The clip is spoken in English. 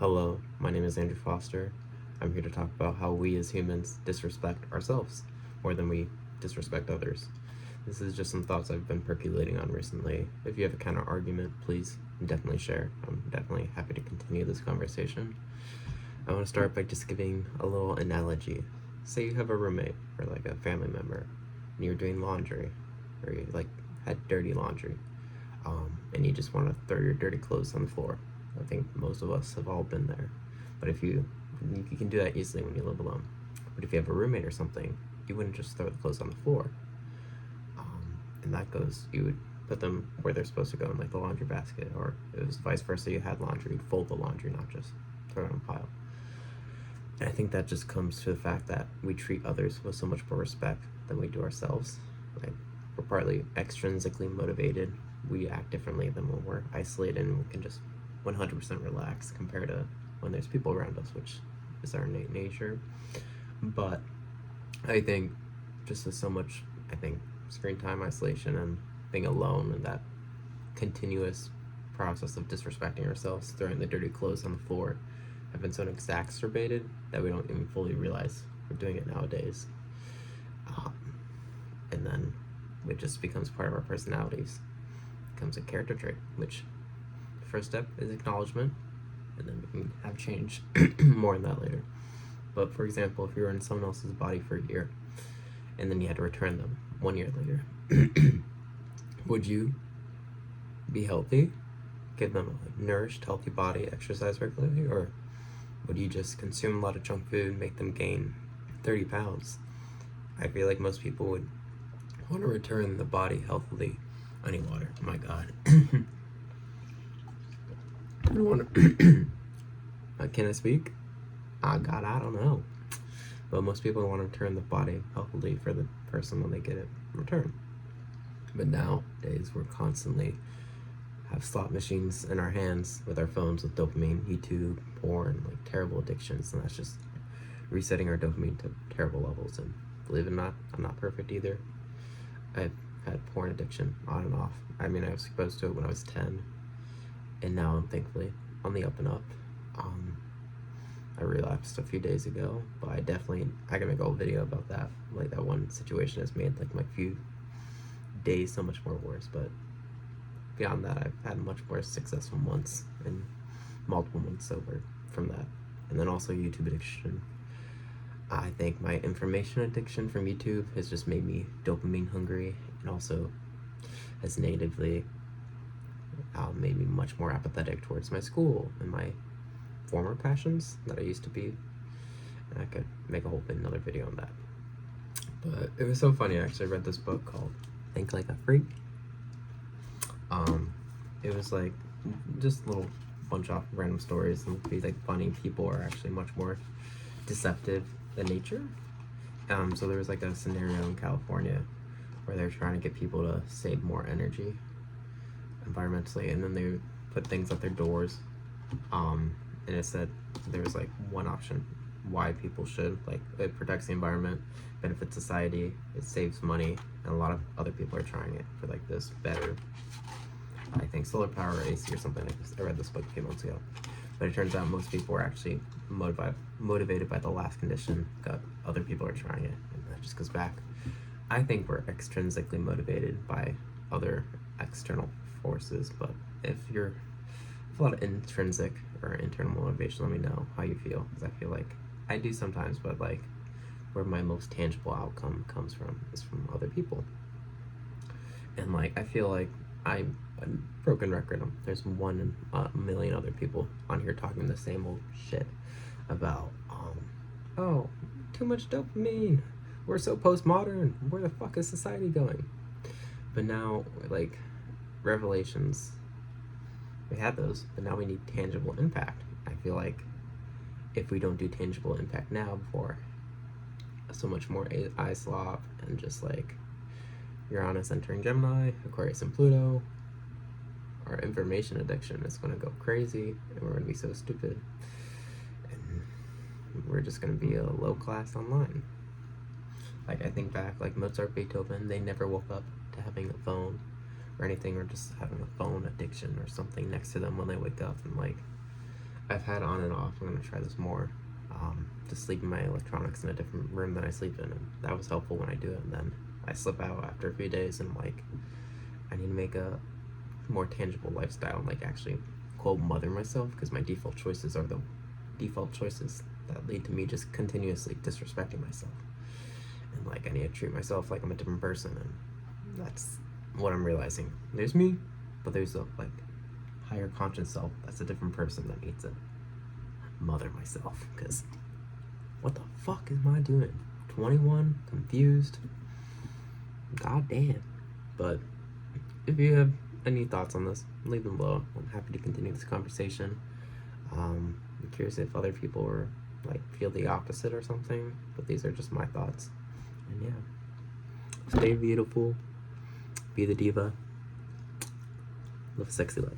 Hello, my name is Andrew Foster. I'm here to talk about how we as humans disrespect ourselves more than we disrespect others. This is just some thoughts I've been percolating on recently. If you have a counter argument, please definitely share. I'm definitely happy to continue this conversation. I want to start by just giving a little analogy. Say you have a roommate or like a family member and you're doing laundry, or you had dirty laundry, and you just want to throw your dirty clothes on the floor. I think most of us have all been there. But if you can do that easily when you live alone. But if you have a roommate or something, you wouldn't just throw the clothes on the floor. And that goes, you would put them where they're supposed to go in like the laundry basket, or if it was vice versa, you had laundry, you'd fold the laundry, not just throw it in a pile. And I think that just comes to the fact that we treat others with so much more respect than we do ourselves. Like, we're partly extrinsically motivated. We act differently than when we're isolated and we can just 100% relax compared to when there's people around us, which is our innate nature. But I think just with so much, screen time, isolation, and being alone, and that continuous process of disrespecting ourselves, throwing the dirty clothes on the floor, have been so exacerbated that we don't even fully realize we're doing it nowadays. And then it just becomes part of our personalities. It becomes a character trait, which the first step is acknowledgement, and then we can have change. More on that later. But for example, if you were in someone else's body for a year, and then you had to return them 1 year later, would you be healthy, give them a nourished, healthy body, exercise regularly, or would you just consume a lot of junk food, make them gain 30 pounds? I feel like most people would want to return the body healthily. I need water. Oh my god. I don't want to. Can I speak? God, I don't know. But most people want to return the body healthily for the person when they get it returned. But nowadays, we're constantly have slot machines in our hands with our phones with dopamine, YouTube, porn, like terrible addictions, and that's just resetting our dopamine to terrible levels. And believe it or not, I'm not perfect either. I've had porn addiction on and off. I mean, I was exposed to it when I was 10, and now I'm thankfully on the up and up. I relapsed a few days ago, but I can make a whole video about that. Like, that one situation has made like my few days so much more worse. But beyond that, I've had much more successful months and multiple months sober from that. And then also YouTube addiction. I think my information addiction from YouTube has just made me dopamine hungry, and also has negatively made me much more apathetic towards my school and my former passions that I used to be. And I could make a whole another video on that. But it was so funny. I actually read this book called Think Like a Freak. It was like just a little bunch of random stories, and be like funny. People are actually much more deceptive than nature. So there was like a scenario in California where they're trying to get people to save more energy environmentally, and then they put things at their doors. And it said there was like one option why people should, like, it protects the environment, benefits society, it saves money, and a lot of other people are trying it for like this better, I think, solar power or AC or something. I read this book a few months ago. But it turns out most people are actually motivated by the last condition. Other people are trying it, and that just goes back. I think we're extrinsically motivated by other external forces, but if you're a lot of intrinsic or internal motivation, let me know how you feel, because I feel like I do sometimes, but like where my most tangible outcome comes from is from other people. And like, I feel like I'm a broken record. There's 1 in a million other people on here talking the same old shit about oh, too much dopamine, we're so postmodern, where the fuck is society going? But now, like, revelations, we had those, but now we need tangible impact. I feel like if we don't do tangible impact now, before so much more eye slop and just like Uranus entering Gemini, Aquarius and Pluto, our information addiction is going to go crazy, and we're going to be so stupid, and we're just going to be a low class online. Like, I think back, like Mozart, Beethoven, they never woke up to having a phone or anything, or just having a phone addiction or something next to them when they wake up. And like, I've had on and off. I'm gonna try this more. Just leaving my electronics in a different room than I sleep in, and that was helpful when I do it. And then I slip out after a few days, and I'm like, I need to make a more tangible lifestyle and like actually quote mother myself, because my default choices are the default choices that lead to me just continuously disrespecting myself. And like I need to treat myself like I'm a different person, and that's what I'm realizing. There's me, but there's a like higher conscious self that's a different person that needs to mother myself, because what the fuck am I doing? 21, confused, god damn. But if you have any thoughts on this, leave them below. I'm happy to continue this conversation. I'm curious if other people were like feel the opposite or something, but these are just my thoughts. And yeah, stay beautiful, be the diva, live a sexy life.